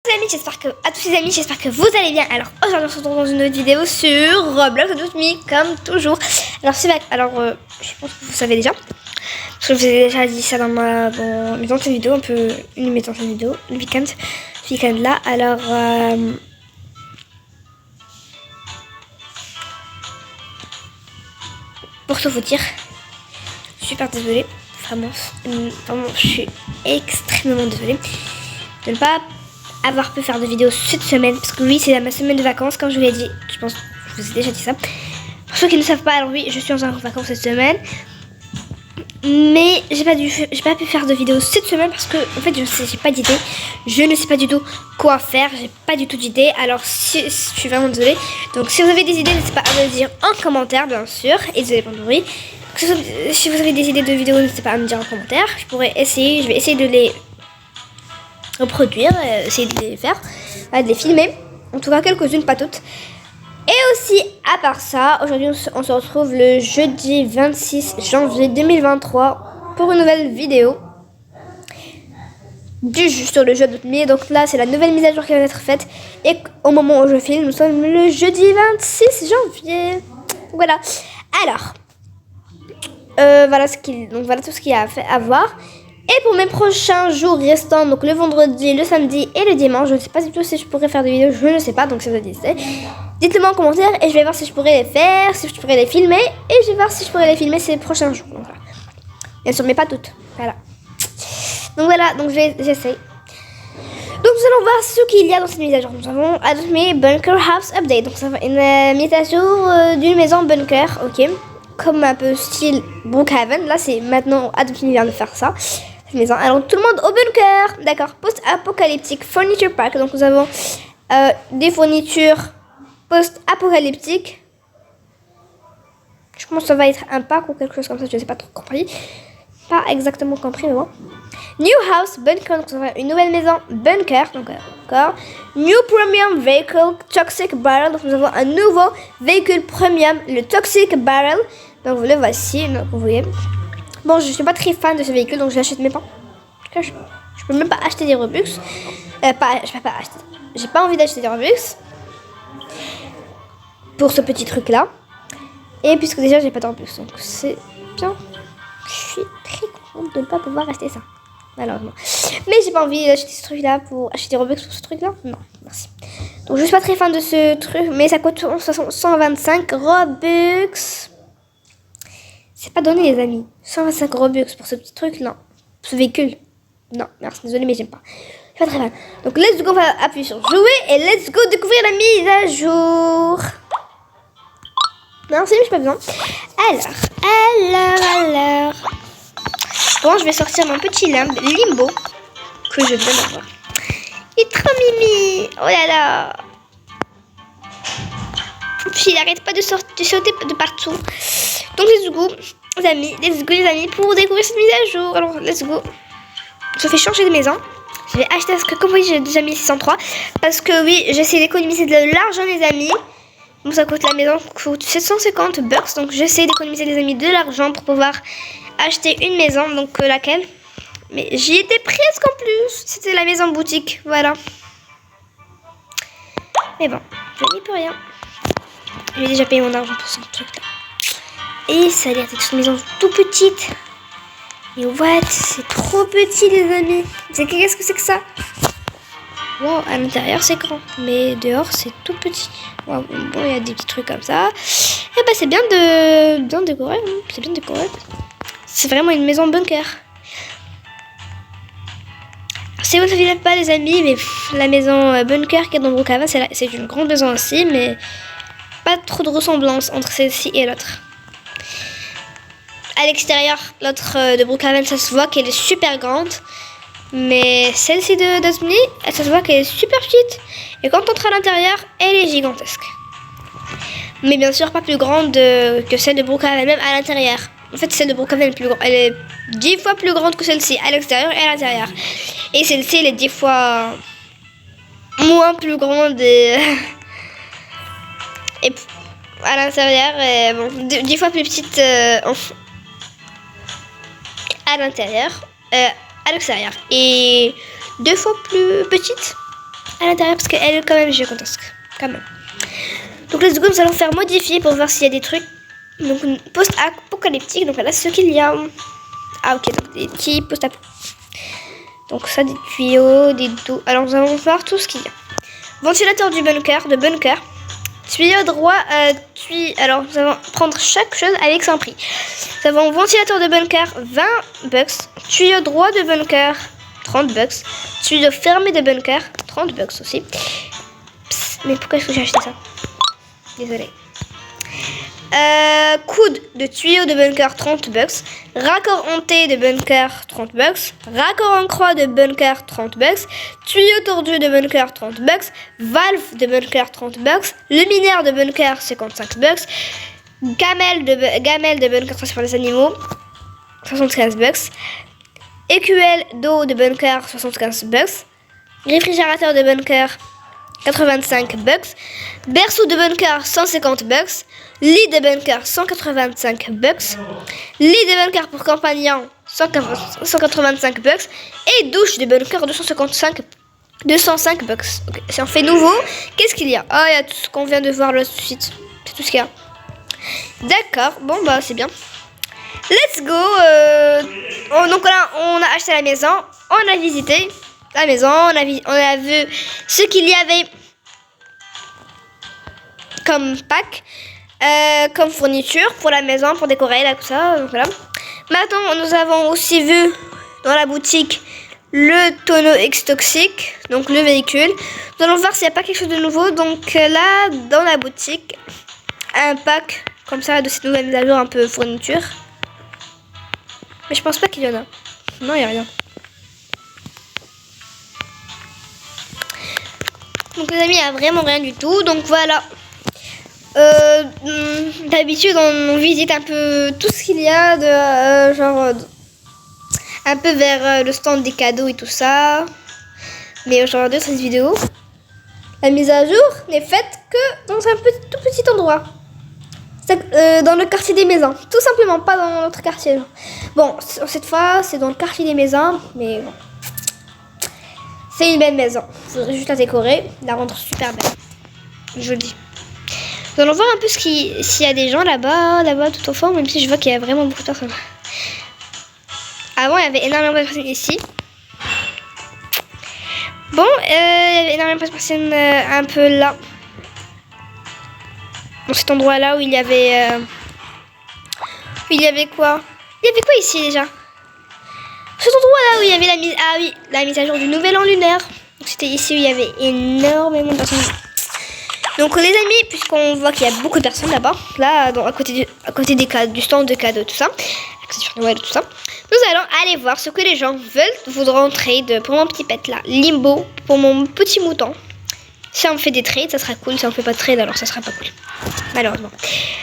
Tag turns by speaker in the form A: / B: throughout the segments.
A: Les amis, à tous les amis, j'espère que vous allez bien. Alors aujourd'hui on se retrouve dans une autre vidéo sur Roblox Adult Me comme toujours. Alors je pense que vous savez déjà, parce que je vous ai déjà dit ça dans mes anciennes vidéos, un peu une de mes anciennes vidéos, le week-end là. Alors pour tout vous dire, je suis super désolée, vraiment je suis extrêmement désolée de ne pas avoir pu faire de vidéos cette semaine, parce que oui, c'est ma semaine de vacances, comme je vous l'ai dit. Je pense que je vous ai déjà dit ça. Pour ceux qui ne savent pas, alors oui, je suis en vacances cette semaine, mais j'ai pas pu faire de vidéos cette semaine parce que en fait j'ai pas d'idée. Je ne sais pas du tout quoi faire, j'ai pas du tout d'idée. Alors je suis vraiment désolée. Donc si vous avez des idées, n'hésitez pas à me le dire en commentaire, bien sûr. Et désolé pour le bruit. Si vous avez des idées de vidéos, n'hésitez pas à me dire en commentaire. Je vais essayer de les reproduire, essayer de les faire, de les filmer, en tout cas quelques-unes, pas toutes. Et aussi, à part ça, aujourd'hui on se retrouve le jeudi 26 janvier 2023 pour une nouvelle vidéo sur le jeu Adult Me. Donc là c'est la nouvelle mise à jour qui va être faite, et au moment où je filme, nous sommes le jeudi 26 janvier. Voilà. Alors voilà tout ce qu'il y a à voir. Et pour mes prochains jours restants, donc le vendredi, le samedi et le dimanche, je ne sais pas du tout si je pourrais faire des vidéos, je ne sais pas, donc si vous avez dit, dites-le moi en commentaire et je vais voir si je pourrais les faire, si je pourrais les filmer, et je vais voir si je pourrais les filmer ces prochains jours. Donc voilà. Bien sûr, mais pas toutes. Voilà. Donc j'essaye. Donc nous allons voir ce qu'il y a dans cette mise à jour. Nous avons Adult Me Bunker House Update. Donc ça va une mise à jour d'une maison bunker, ok. Comme un peu style Brookhaven. Là c'est maintenant Adult Me vient de faire ça. Maison. Alors tout le monde au bunker. D'accord. Post-apocalyptique furniture pack. Donc nous avons des fournitures post-apocalyptiques. Je pense que ça va être un pack ou quelque chose comme ça. Je ne sais pas trop compris. Pas exactement compris, mais bon. New house bunker. Donc ça va une nouvelle maison bunker. Donc encore. New premium vehicle toxic barrel. Donc nous avons un nouveau véhicule premium, le toxic barrel. Donc vous le voici. Donc vous voyez. Bon, je suis pas très fan de ce véhicule, donc je l'achète même pas. En tout cas, je peux même pas acheter des Robux. Je peux pas acheter. J'ai pas envie d'acheter des Robux pour ce petit truc là. Et puisque déjà j'ai pas de Robux, donc c'est bien. Je suis très contente de ne pas pouvoir acheter ça, malheureusement. Mais j'ai pas envie d'acheter ce truc là pour acheter des Robux pour ce truc là. Non, merci. Donc je suis pas très fan de ce truc, mais ça coûte 125 Robux. C'est pas donné, les amis. 125 Robux pour ce petit truc, non. Ce véhicule, non. Merci, désolé, mais j'aime pas. Je suis pas très fan. Donc, let's go, on va appuyer sur jouer et let's go découvrir la mise à jour. Non, c'est j'ai pas besoin. Alors. Bon, je vais sortir mon petit limbo que je viens d'avoir. Il est trop mimi. Oh là là. Puis il arrête pas de sauter de partout. Donc let's go les amis pour découvrir cette mise à jour. Alors let's go. Je fais changer de maison. Je vais acheter parce que comme vous voyez j'ai déjà mis 603. Parce que oui, j'essaie d'économiser de l'argent les amis. Bon, ça coûte, la maison coûte 750 bucks. Donc j'essaie d'économiser les amis de l'argent pour pouvoir acheter une maison. Donc laquelle? Mais j'y étais presque en plus. C'était la maison boutique. Voilà. Mais bon, je n'y peux rien. J'ai déjà payé mon argent pour ce truc là. Et ça a l'air d'être une maison tout petite. Et what? C'est trop petit les amis. Qu'est-ce que c'est que ça? Wow, à l'intérieur c'est grand. Mais dehors c'est tout petit. Wow, bon, il y a des petits trucs comme ça. Et bah c'est bien décoré. Hein. C'est bien décoré. C'est vraiment une maison bunker. Alors, si vous ne savez pas les amis, mais la maison bunker qui est dans Brookhaven, c'est une grande maison aussi, mais pas trop de ressemblance entre celle-ci et l'autre. À l'extérieur, l'autre de Brookhaven, ça se voit qu'elle est super grande. Mais celle-ci d'Adult Me, ça se voit qu'elle est super petite. Et quand on entre à l'intérieur, elle est gigantesque. Mais bien sûr, pas plus grande que celle de Brookhaven, même à l'intérieur. En fait, celle de Brookhaven est plus grande. Elle est 10 fois plus grande que celle-ci, à l'extérieur et à l'intérieur. Et celle-ci, elle est 10 fois moins plus grande et à l'intérieur, bon, 10 fois plus petite à l'intérieur, à l'extérieur, et 2 fois plus petite à l'intérieur parce qu'elle est quand même gigantesque. Quand même. Donc let's go, nous allons faire modifier pour voir s'il y a des trucs. Donc une post-apocalyptique. Donc voilà ce qu'il y a. Ah ok, donc des petits post-apo. Donc ça, des tuyaux, des dos. Alors nous allons voir tout ce qu'il y a. Ventilateur du bunker, Tuyau droit, alors nous allons prendre chaque chose avec son prix. Nous avons ventilateur de bunker, 20 bucks. Tuyau droit de bunker, 30 bucks. Tuyau fermé de bunker, 30 bucks aussi. Psst, mais pourquoi est-ce que j'ai acheté ça? Désolée. Coude de tuyau de bunker, 30 bucks. Raccord en T de bunker, 30 bucks. Raccord en croix de bunker, 30 bucks. Tuyau tordu de bunker, 30 bucks. Valve de bunker, 30 bucks. Luminaire de bunker, 55 bucks. Gamelle de bunker, ça c'est pour les animaux, 75 bucks. Écuelle d'eau de bunker, 75 bucks. Réfrigérateur de bunker, 85 bucks. Berceau de bunker, 150 bucks. Lit de bunker, 185 bucks. Lit de bunker pour compagnon, 185 bucks. Et douche de bunker, 205 bucks. Okay. Si on fait nouveau, qu'est-ce qu'il y a? Ah, il y a tout ce qu'on vient de voir là tout de suite. C'est tout ce qu'il y a. D'accord, bon bah c'est bien. Let's go. Donc voilà, on a acheté la maison, on a visité la maison, on a vu ce qu'il y avait comme pack, comme fourniture pour la maison, pour décorer, là, tout ça. Donc voilà. Maintenant, nous avons aussi vu dans la boutique le tonneau X-Toxic, donc le véhicule. Nous allons voir s'il n'y a pas quelque chose de nouveau. Donc là, dans la boutique, un pack comme ça de cette nouvelle mise à jour, un peu fourniture. Mais je pense pas qu'il y en a. Non, il n'y a rien. Donc les amis, il n'y a vraiment rien du tout. Donc voilà. D'habitude, on visite un peu tout ce qu'il y a de un peu vers le stand des cadeaux et tout ça. Mais aujourd'hui, dans cette vidéo, la mise à jour n'est faite que dans un tout petit endroit. Dans le quartier des maisons. Tout simplement, pas dans notre quartier. Bon, cette fois, c'est dans le quartier des maisons. Mais bon. C'est une belle maison. Il faudrait juste la décorer, la rendre super belle. Je le dis. Nous allons voir un peu s'il y a des gens là-bas, tout au fond, même si je vois qu'il y a vraiment beaucoup de personnes. Avant, il y avait énormément de personnes ici. Bon, il y avait énormément de personnes un peu là. Dans cet endroit-là où il y avait... il y avait quoi? Il y avait quoi ici déjà? Cet endroit-là où il y avait la mise... Ah oui, la mise à jour du nouvel an lunaire. Donc c'était ici où il y avait énormément de personnes. Donc les amis, puisqu'on voit qu'il y a beaucoup de personnes là-bas, là, à côté du stand de cadeaux, tout ça, accessoires Noël, tout ça, nous allons aller voir ce que les gens voudront trade pour mon petit pet là, Limbo, pour mon petit mouton. Si on fait des trades, ça sera cool. Si on fait pas de trade, alors ça sera pas cool, malheureusement.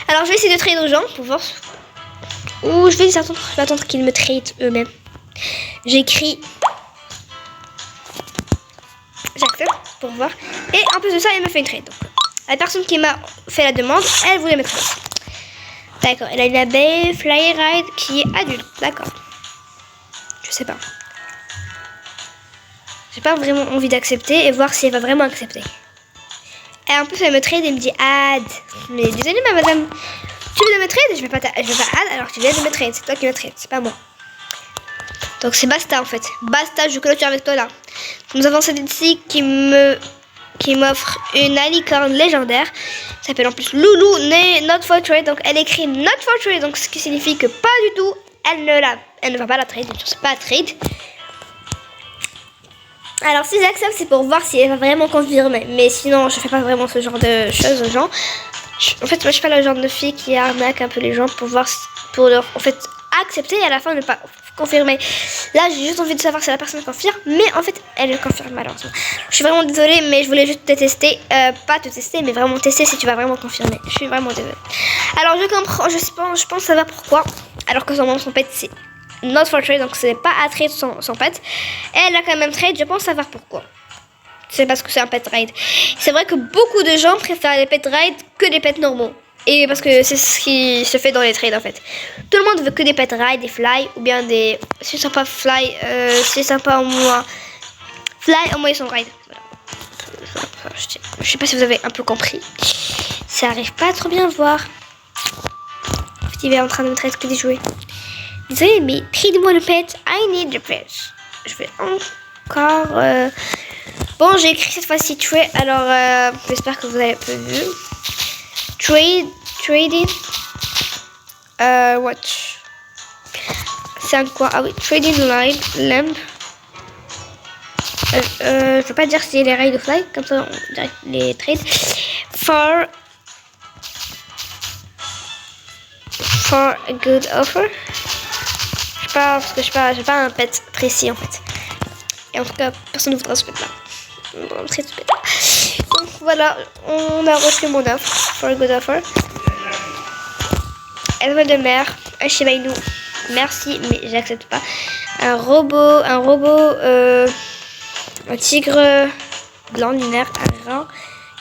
A: Alors je vais essayer de trade aux gens pour voir. Ou je vais attendre qu'ils me trade eux-mêmes. J'écris. J'accepte pour voir. Et en plus de ça, il me fait une trade. Donc, la personne qui m'a fait la demande, elle voulait me trade. D'accord. Elle a une abeille Fly Ride qui est adulte. D'accord. Je sais pas. J'ai pas vraiment envie d'accepter et voir si elle va vraiment accepter. Et en plus, elle me trade et me dit add. Mais désolé, ma madame. Tu veux me trade? Je vais pas add alors tu viens de me trade. C'est toi qui me trade, c'est pas moi. Donc c'est basta en fait. Basta, je clôture avec toi là. Nous avons cette ici qui m'offre une alicorne légendaire. Ça s'appelle en plus Loulou Not for Trade. Donc elle écrit Not for Trade. Donc ce qui signifie que pas du tout, elle ne va pas la trade. C'est pas trade. Alors si j'accepte, c'est pour voir si elle va vraiment confirmer. Mais sinon, je fais pas vraiment ce genre de choses aux gens. En fait, moi je suis pas le genre de fille qui arnaque un peu les gens pour voir, pour leur en fait accepter et à la fin ne pas confirmer. Là, j'ai juste envie de savoir si la personne confirme, mais en fait, elle le confirme malheureusement. Je suis vraiment désolée, mais je voulais juste te tester, pas te tester, mais vraiment tester si tu vas vraiment confirmer. Je suis vraiment désolée. Alors je comprends, je pense savoir pourquoi. Alors que son pet c'est not for trade, donc c'est pas à trade son pet. Elle a quand même trade, je pense savoir pourquoi. C'est parce que c'est un pet ride. C'est vrai que beaucoup de gens préfèrent les pet ride que les pets normaux. Et parce que c'est ce qui se fait dans les trades en fait. Tout le monde veut que des pet ride, des fly ou bien des... Si c'est pas fly, c'est sympa au moins. Fly, au moins ils sont ride. Voilà. Je sais pas si vous avez un peu compris. Ça arrive pas à trop bien voir. Il est en train de me traiter que des jouets. Désolé, mais trade-moi le pet. I need the pet. Je vais encore... Bon, j'ai écrit cette fois-ci trade. Alors, j'espère que vous avez un peu vu. Trading. Watch. C'est un quoi? Ah oui, trading lamp. Je veux pas dire si c'est les raids of fly, comme ça on dirait les trades. For a good offer. Je sais pas, parce que j'ai pas un pet précis en fait. Et en tout cas, personne ne voudra ce pet là. Donc voilà, on a reçu mon offre. For a good offer. Étoile de mer, un Shiba Inu. Merci, mais j'accepte pas. Un robot, un tigre blanc lunaire, un rat,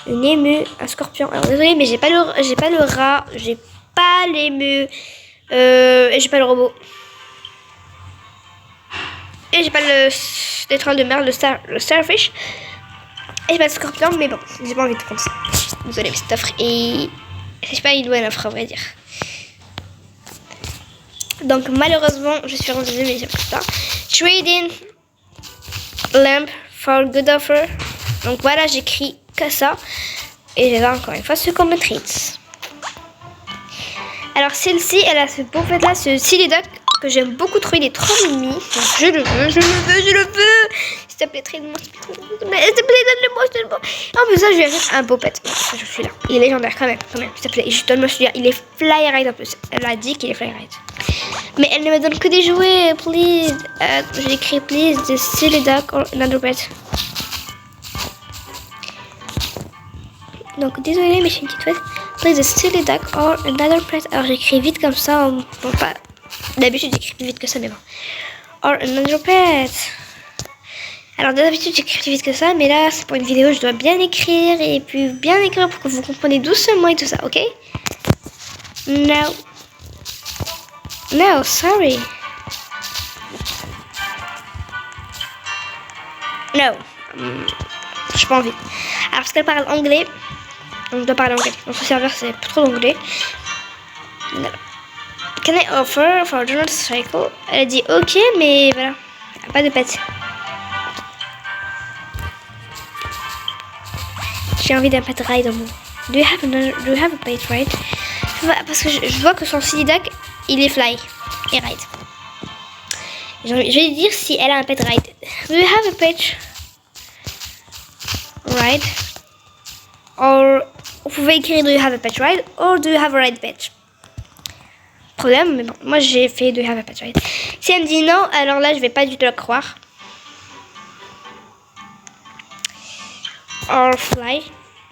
A: une émue, un scorpion. Alors désolé, mais j'ai pas le rat, j'ai pas l'émue, et j'ai pas le robot. Et j'ai pas l'étoile de mer, le starfish. Et j'ai pas le scorpion, mais bon, j'ai pas envie de prendre ça. Désolé, mais cette offre et c'est pas une bonne offre à vrai dire. Donc malheureusement, je suis rendue mais j'ai pas. Trading lamp for good offer. Donc voilà, j'écris que ça. Et j'ai là encore une fois ce qu'on me trade. Alors celle-ci, elle a ce beau fait là, ce silly duck que j'aime beaucoup trop. Il est trop mimi. Donc je le veux. S'il te plaît, trade-moi. S'il te plaît, donne-le-moi. Non mais ça, je vais faire un beau pet. Je suis là. Il est légendaire quand même. S'il te plaît, donne-moi celui-là. Il est fly ride en plus. Elle a dit qu'il est fly ride. Mais elle ne me donne que des jouets, please. J'ai écrit please, the silly duck or another pet. Donc désolé, mais j'ai une petite faute. Please, the silly duck or another pet. Alors j'écris vite comme ça. Bon, pas. D'habitude j'écris plus vite que ça, mais bon. Or another pet. Alors d'habitude j'écris plus vite que ça, mais là c'est pour une vidéo, je dois bien écrire et puis bien écrire pour que vous compreniez doucement et tout ça, ok? No, sorry. No. J'ai pas envie. Alors, parce qu'elle parle anglais, on doit parler anglais. Notre serveur, c'est pas trop d'anglais. Can I offer for a journal cycle? Elle a dit ok, mais voilà. Pas de pet. J'ai envie d'un pet ride au moins. Do you have a pet ride? Parce que je vois que son silly duck, il est fly et ride. Je vais lui dire si elle a un pet ride. Do you have a pet ride? Or vous pouvez écrire do you have a pet ride or do you have a ride pet. Problème, mais bon, moi j'ai fait do you have a pet ride. Si elle me dit non, alors là je vais pas du tout la croire. Or fly.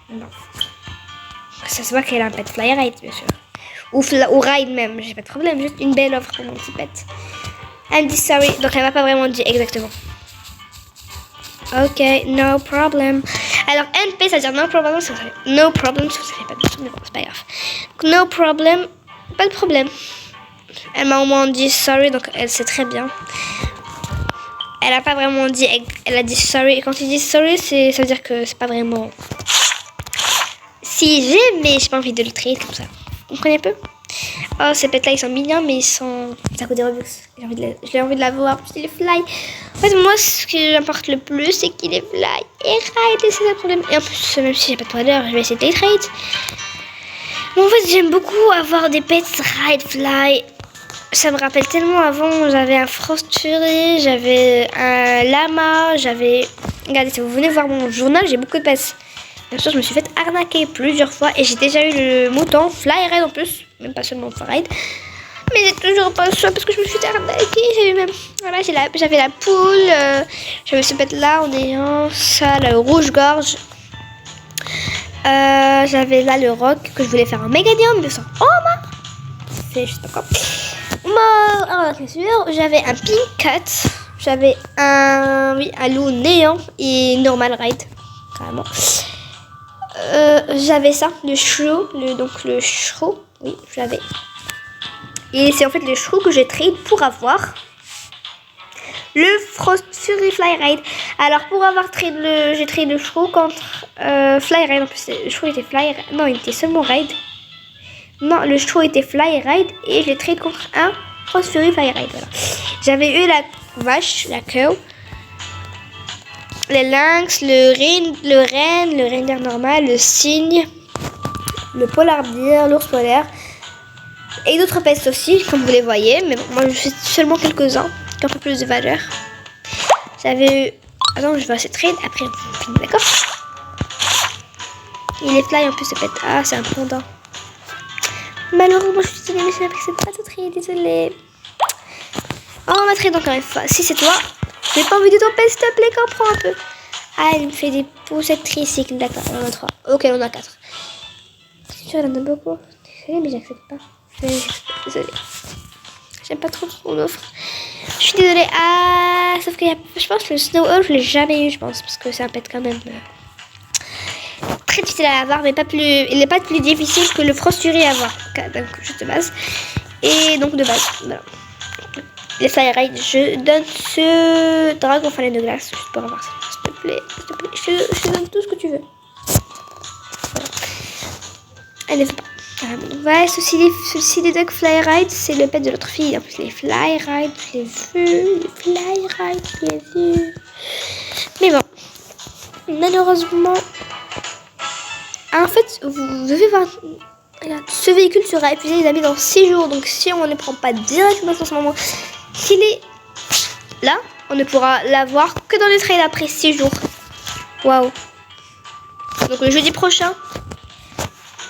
A: Non. Ça se voit qu'elle a un pet fly ride, bien sûr. Ou ride même, j'ai pas de problème, juste une belle offre pour mon petit pet. Elle dit sorry, donc elle m'a pas vraiment dit exactement. Ok, no problem. Alors NP, ça veut dire no problem, si vous savez. No problem, si vous savez pas du tout, mais bon, c'est pas grave. No problem, pas de problème. Elle m'a au moins dit sorry, donc elle sait très bien. Elle a pas vraiment dit, elle a dit sorry. Et quand il dit sorry, ça veut dire que c'est pas vraiment... Si j'ai, mais j'ai pas envie de le traiter comme ça. Vous comprenez un peu? Oh, ces pets là ils sont mignons, mais ça coûte des Robux. J'ai envie de l'avoir, parce qu'il est fly. En fait, moi, ce qui m'importe le plus, c'est qu'il est fly et ride, et c'est le problème. Et en plus, même si j'ai pas de trader, je vais essayer de les trade. Mais en fait, j'aime beaucoup avoir des pets ride, fly. Ça me rappelle tellement avant, j'avais un Frost Fury, j'avais un Lama, j'avais... Regardez, si vous venez voir mon journal, j'ai beaucoup de pets. Bien sûr, je me suis fait arnaquer plusieurs fois et j'ai déjà eu le mouton fly ride en plus, même pas seulement fly ride. Mais j'ai toujours pas le choix parce que je me suis fait arnaquer. J'avais même, voilà, j'avais la poule, j'avais ce pet là en ayant ça, le rouge-gorge. J'avais là le roc que je voulais faire un Mégadium, mais sans c'est juste pas quoi. Alors bien sûr, j'avais un pink cut, j'avais un loup néant et normal ride, carrément. J'avais ça, le shrew, le shrew, oui, je l'avais. Et c'est en fait le shrew que j'ai trade pour avoir le Frost Fury Fly Ride. Alors pour avoir trade j'ai trade le Shrew contre Fly Ride. En plus le Shrew était Fly Ride. Non, il était seulement Ride. Non, le Shrew était Fly Ride et je l'ai trade contre un Frost Fury Fly Ride. Voilà. J'avais eu la vache, la cow, les lynx, le renne, le reindeer normal, le cygne, le polar bear, l'ours polaire et d'autres pestes aussi, comme vous les voyez. Mais bon, moi je fais seulement quelques-uns qui ont un peu plus de valeur. J'avais eu... Attends, je vais assez trade, après on finit, d'accord? Il est fly en plus, ça peut être... Ah, c'est un pendant. Malheureusement, je suis désolée, mais j'ai appris que c'est pas tout trade, désolée. Oh, on va trade encore une fois. Si c'est toi, j'ai pas envie de tomber, s'il te plaît, comprends un peu. Ah, il me fait des poussettes tricycles, d'accord, on en a 3. Ok, on en a 4. C'est sûr, il en a beaucoup. Désolée, mais j'accepte pas. Désolée. J'aime pas trop son offre. Je suis désolée. Ah, sauf que je pense que le Snow Owl, je l'ai jamais eu, je pense. Parce que c'est un pet quand même très difficile à avoir, mais pas plus. Il n'est pas plus difficile que le Frost Fury à avoir. Donc, juste de base. Et donc, de base. Voilà. Les Fly Ride, je donne ce dragon fan de glace. Juste pour avoir ça. S'il te plaît. S'il te plaît. Je te donne tout ce que tu veux. Voilà. Allez, faut pas. Ouais, ceci des Dog Fly Ride, c'est le pet de l'autre fille. En plus, les Fly Ride, je l'ai vu. Les Fly Ride, je l'ai vu. Mais bon, malheureusement, en fait, vous devez voir. Regarde, ce véhicule sera épuisé, les amis, dans 6 jours. Donc, si on ne prend pas directement en ce moment, qu'il est là, on ne pourra l'avoir que dans les trails après 6 jours. Waouh. Donc, le jeudi prochain,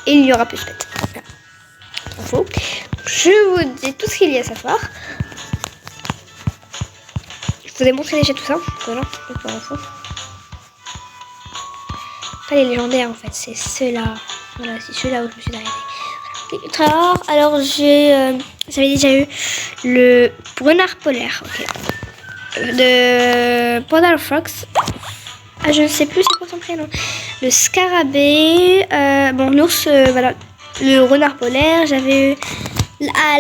A: il n'y aura plus de pet. Faux. Je vous dis tout ce qu'il y a à savoir. Je vous ai montré déjà tout ça. Voilà, pour l'info. Pas les légendaires en fait, c'est ceux-là. Voilà, c'est ceux-là où je me suis arrivée. Très rare. Alors j'avais déjà eu le renard polaire. Ok. De Panda Fox. Ah, je ne sais plus c'est quoi son prénom. Le scarabée. Bon, l'ours, voilà. Le renard polaire, j'avais eu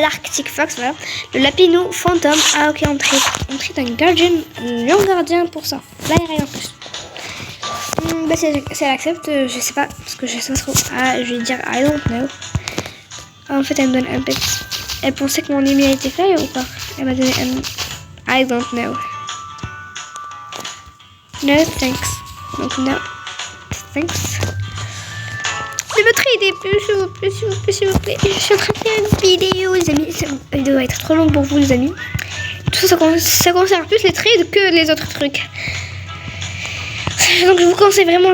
A: l'Arctic Fox, voilà. Le Lapinou Phantom. Ah, ok, on traite un Guardian, un Lion Gardien pour ça. Là, il n'y a rien en plus. Bah, si elle accepte, je sais pas, parce que je sais pas trop. Ah, je vais dire I don't know. Ah, en fait, elle me donne un pet. Elle pensait que mon email était fly ou pas? Elle m'a donné un I don't know. No thanks. Donc, no thanks. Ne me tradez plus, s'il vous plaît, s'il vous plaît, s'il vous plaît. Je suis en train de faire une vidéo, les amis. Elle doit être trop longue pour vous, les amis. Tout ça, ça concerne plus les trades que les autres trucs. Donc, je vous conseille vraiment.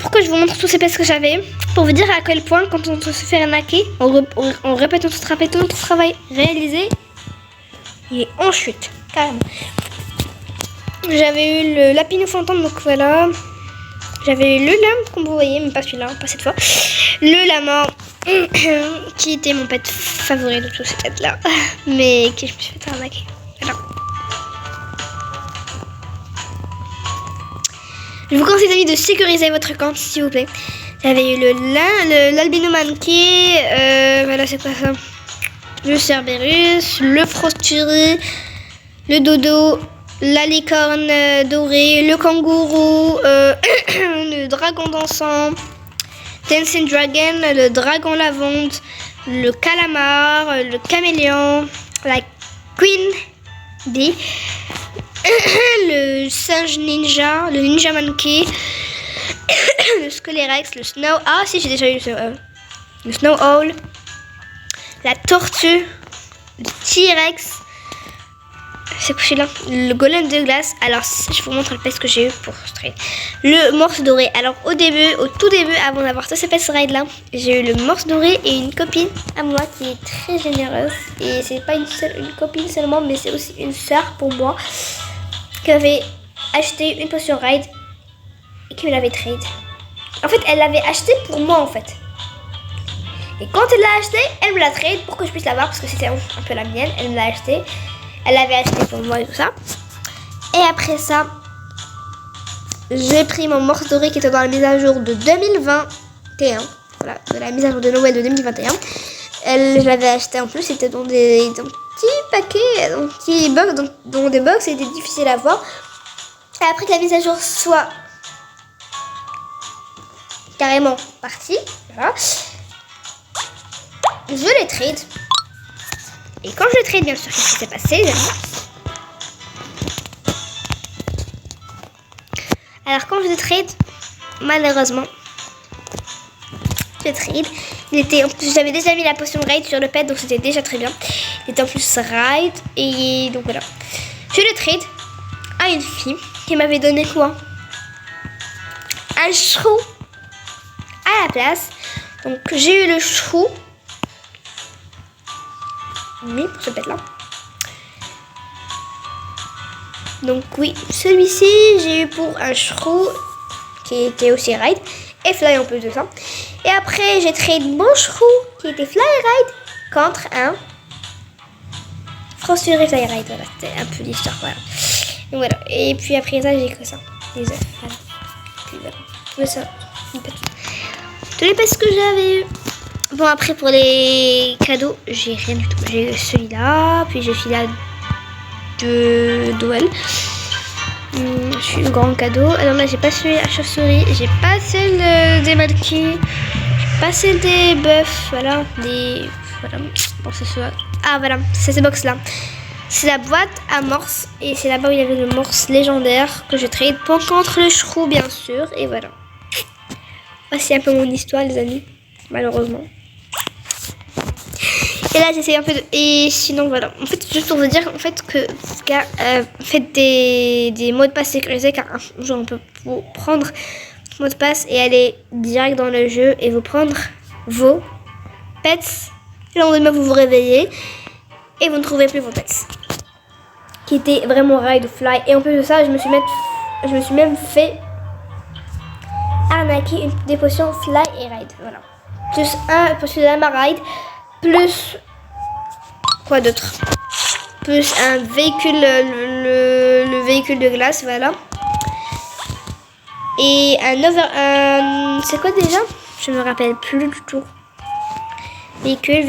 A: Pourquoi je vous montre tous ces pets que j'avais? Pour vous dire à quel point, quand on se fait arnaquer, en répétant notre travail réalisé, il est en chute, carrément. J'avais eu le Lapinou Fantôme, donc voilà. J'avais eu le lame, comme vous voyez, mais pas celui-là, pas cette fois. Le lama, qui était mon pet favori de tous ces pets-là, mais qui je me suis fait arnaquer. Voilà. Je vous conseille, amis, de sécuriser votre compte, s'il vous plaît. J'avais eu l'albino manqué, voilà, c'est quoi ça? Le Cerberus, le Frost Fury, le dodo, la licorne dorée, le kangourou, le dragon dansant, Dancing Dragon, le dragon lavande, le calamar, le caméléon, la Queen Bee, le singe ninja, le ninja monkey, le scolérex, le snow... Ah si, j'ai déjà eu le snow owl, la tortue, le T-rex. C'est couché là. Le golem de glace. Alors, je vous montre le pet que j'ai eu pour ce trade. Le morse doré. Alors, au tout début, avant d'avoir tous ces pets ride là, j'ai eu le morse doré et une copine à moi qui est très généreuse. Et c'est pas une copine seulement, mais c'est aussi une sœur pour moi qui avait acheté une potion ride et qui me l'avait trade. En fait, elle l'avait acheté pour moi en fait. Et quand elle l'a acheté, elle me l'a trade pour que je puisse l'avoir parce que c'était un peu la mienne. Elle me l'a acheté. Elle l'avait acheté pour moi et tout ça. Et après ça, j'ai pris mon morse doré qui était dans la mise à jour de 2021. Voilà, de la mise à jour de Noël de 2021. Je l'avais acheté en plus, c'était dans petits paquets, donc, dont des box étaient difficiles à voir. Et après que la mise à jour soit carrément partie, voilà, je les trade. Et quand je les trade, bien sûr, qu'est-ce qui s'est passé, les amis? Alors quand je les trade, malheureusement, je trade. En plus, j'avais déjà mis la potion raid sur le pet, donc c'était déjà très bien. Il était en plus raid, et donc voilà. Je le trade à une fille qui m'avait donné quoi? Un chou à la place. Donc j'ai eu le chou. Oui, pour ce pet là. Donc oui, celui-ci, j'ai eu pour un chou qui était aussi raid et fly en plus de ça. Et après, j'ai trade mon chou qui était fly raid contre un Frost Fury fly raid. Voilà, c'était un peu l'histoire, voilà. Donc voilà, et puis après ça, j'ai que ça, des œufs, voilà. Puis voilà, tout ça, tous les pets que j'avais eu. Bon, après pour les cadeaux, j'ai rien du tout. J'ai celui-là, puis j'ai celui-là de Noël. Je suis le grand cadeau. Alors là, j'ai pas celui à chauve-souris, j'ai pas celle des Malky, j'ai pas celle des bœufs. Voilà, voilà. Bon, c'est ça. Ah voilà, c'est ces box là. C'est la boîte à morse et c'est là-bas où il y avait le morse légendaire que je trade contre le chou, bien sûr. Et voilà. Voici un peu mon histoire, les amis. Malheureusement. Et là, j'essaie un peu de... Et sinon, voilà. En fait, juste pour vous dire, en fait, que... faites des mots de passe sécurisés, car un jour, on peut vous prendre votre mot de passe et aller direct dans le jeu et vous prendre vos pets. Le lendemain, vous vous réveillez et vous ne trouvez plus vos pets. Qui étaient vraiment raid, fly. Et en plus de ça, je me suis même fait arnaquer des potions fly et raid. Voilà. Plus un potion de lama raid. Plus quoi d'autre? Plus un véhicule, le véhicule de glace, voilà. Et c'est quoi déjà? Je me rappelle plus du tout. Véhicule,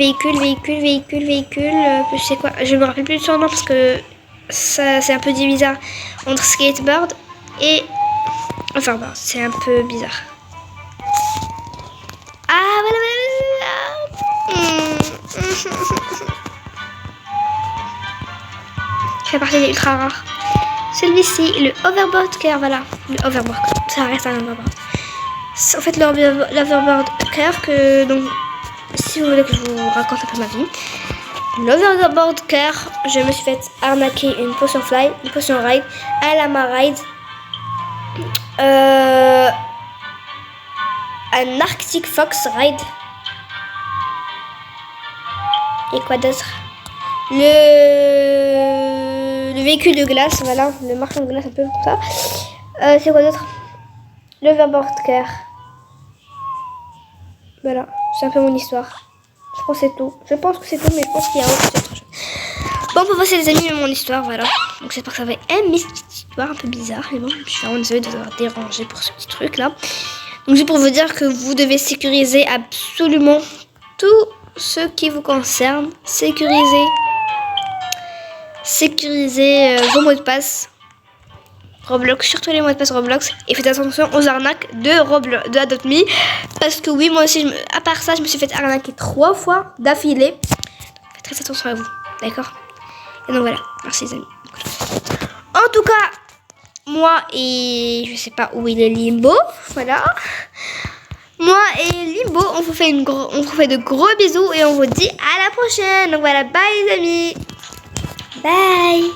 A: plus c'est quoi? Je me rappelle plus de son nom parce que ça c'est un peu bizarre entre skateboard et enfin bon, c'est un peu bizarre. Ah voilà. Fait partie des ultra rares. Celui-ci, le Overboard Cœur, voilà. Le Overboard, ça reste un Overboard. En fait, l'Overboard Cœur, que donc, si vous voulez que je vous raconte un peu ma vie. L'Overboard Cœur, je me suis fait arnaquer une potion fly, une potion raid, un lama raid, un Arctic Fox raid. Et quoi d'autre? Le véhicule de glace, voilà, le marchand de glace un peu comme ça. C'est quoi d'autre? L'Overboard Cœur. Voilà, c'est un peu mon histoire. Je pense que c'est tout. Je pense que c'est tout, mais je pense qu'il y a autre chose. Bon, pour passer les amis, mon histoire, voilà. Donc j'espère que ça va être une petite histoire un peu bizarre. Mais bon, je suis vraiment désolée de vous avoir dérangé pour ce petit truc là. Donc juste pour vous dire que vous devez sécuriser absolument tout ce qui vous concerne. Sécuriser vos mots de passe Roblox, surtout les mots de passe Roblox, et faites attention aux arnaques de Adopt Me, parce que oui, moi aussi, à part ça, je me suis fait arnaquer 3 fois d'affilée. Faites très attention à vous, d'accord? Et donc voilà, merci les amis. En tout cas, moi et je sais pas où il est Limbo, voilà. Moi et Limbo, on vous fait de gros bisous et on vous dit à la prochaine. Donc voilà, bye les amis. Bye.